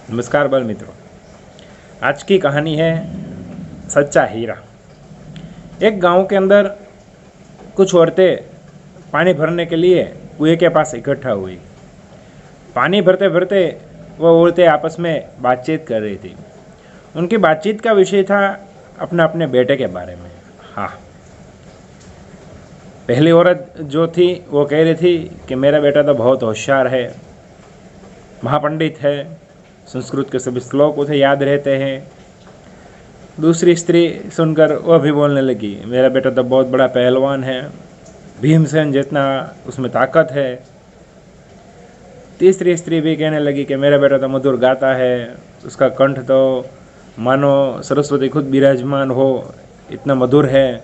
नमस्कार बाल मित्रों, आज की कहानी है सच्चा हीरा। एक गांव के अंदर कुछ औरतें पानी भरने के लिए कुएं के पास इकट्ठा हुई। पानी भरते भरते वो औरतें आपस में बातचीत कर रही थी। उनकी बातचीत का विषय था अपने अपने बेटे के बारे में। हाँ, पहली औरत जो थी वो कह रही थी कि मेरा बेटा तो बहुत होशियार है, महापंडित है, संस्कृत के सभी श्लोक उसे याद रहते हैं। दूसरी स्त्री सुनकर वह भी बोलने लगी, मेरा बेटा तो बहुत बड़ा पहलवान है, भीमसेन जितना उसमें ताकत है। तीसरी स्त्री भी कहने लगी कि मेरा बेटा तो मधुर गाता है, उसका कंठ तो मानो सरस्वती खुद विराजमान हो, इतना मधुर है,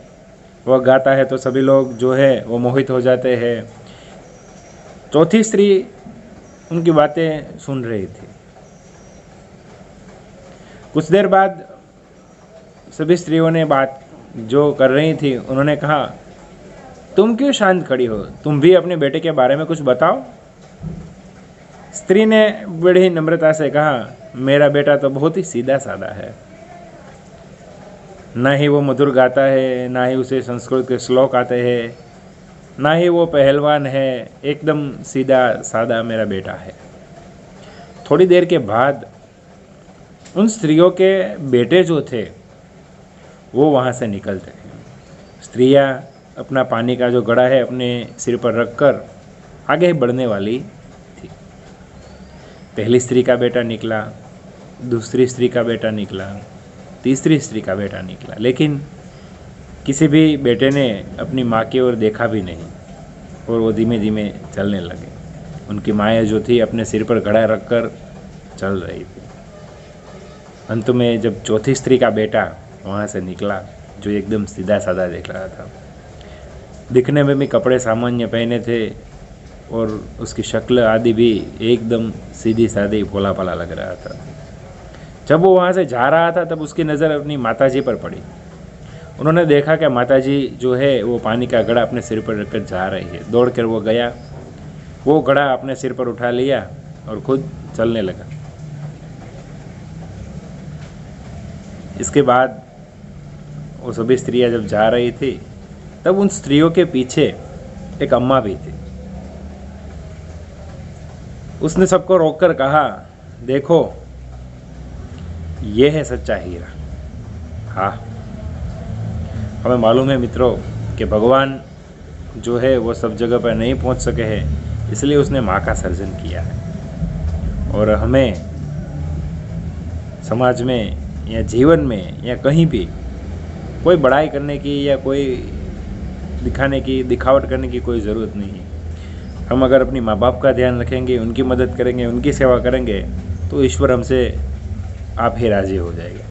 वह गाता है तो सभी लोग जो है वो मोहित हो जाते हैं। चौथी स्त्री उनकी बातें सुन रही थी। कुछ देर बाद सभी स्त्रियों ने बात जो कर रही थी उन्होंने कहा, तुम क्यों शांत खड़ी हो, तुम भी अपने बेटे के बारे में कुछ बताओ। स्त्री ने बड़ी नम्रता से कहा, मेरा बेटा तो बहुत ही सीधा साधा है, ना ही वो मधुर गाता है, ना ही उसे संस्कृत के श्लोक आते हैं, ना ही वो पहलवान है, एकदम सीधा साधा मेरा बेटा है। थोड़ी देर के बाद उन स्त्रियों के बेटे जो थे वो वहाँ से निकलते हैं। स्त्रियाँ अपना पानी का जो घड़ा है अपने सिर पर रखकर आगे बढ़ने वाली थी। पहली स्त्री का बेटा निकला, दूसरी स्त्री का बेटा निकला, तीसरी स्त्री का बेटा निकला, लेकिन किसी भी बेटे ने अपनी माँ की ओर देखा भी नहीं और वो धीमे धीमे चलने लगे। उनकी माँ जो थी अपने सिर पर घड़ा रखकर चल रही थी। अंत में जब चौथी स्त्री का बेटा वहाँ से निकला, जो एकदम सीधा साधा दिख रहा था, दिखने में भी कपड़े सामान्य पहने थे और उसकी शक्ल आदि भी एकदम सीधी सादी भोला भाला लग रहा था। जब वो वहाँ से जा रहा था तब उसकी नज़र अपनी माताजी पर पड़ी। उन्होंने देखा कि माताजी जो है वो पानी का घड़ा अपने सिर पर रखकर जा रही है। दौड़ कर वो गया, वो घड़ा अपने सिर पर उठा लिया और खुद चलने लगा। इसके बाद वो सभी स्त्रियां जब जा रही थी तब उन स्त्रियों के पीछे एक अम्मा भी थी। उसने सबको रोककर कहा, देखो ये है सच्चा हीरा। हाँ, हमें मालूम है मित्रों कि भगवान जो है वो सब जगह पर नहीं पहुंच सके हैं, इसलिए उसने माँ का सर्जन किया है। और हमें समाज में या जीवन में या कहीं भी कोई बड़ाई करने की या कोई दिखाने की, दिखावट करने की कोई ज़रूरत नहीं है। हम अगर अपनी माँ बाप का ध्यान रखेंगे, उनकी मदद करेंगे, उनकी सेवा करेंगे, तो ईश्वर हमसे आप ही राज़ी हो जाएगा।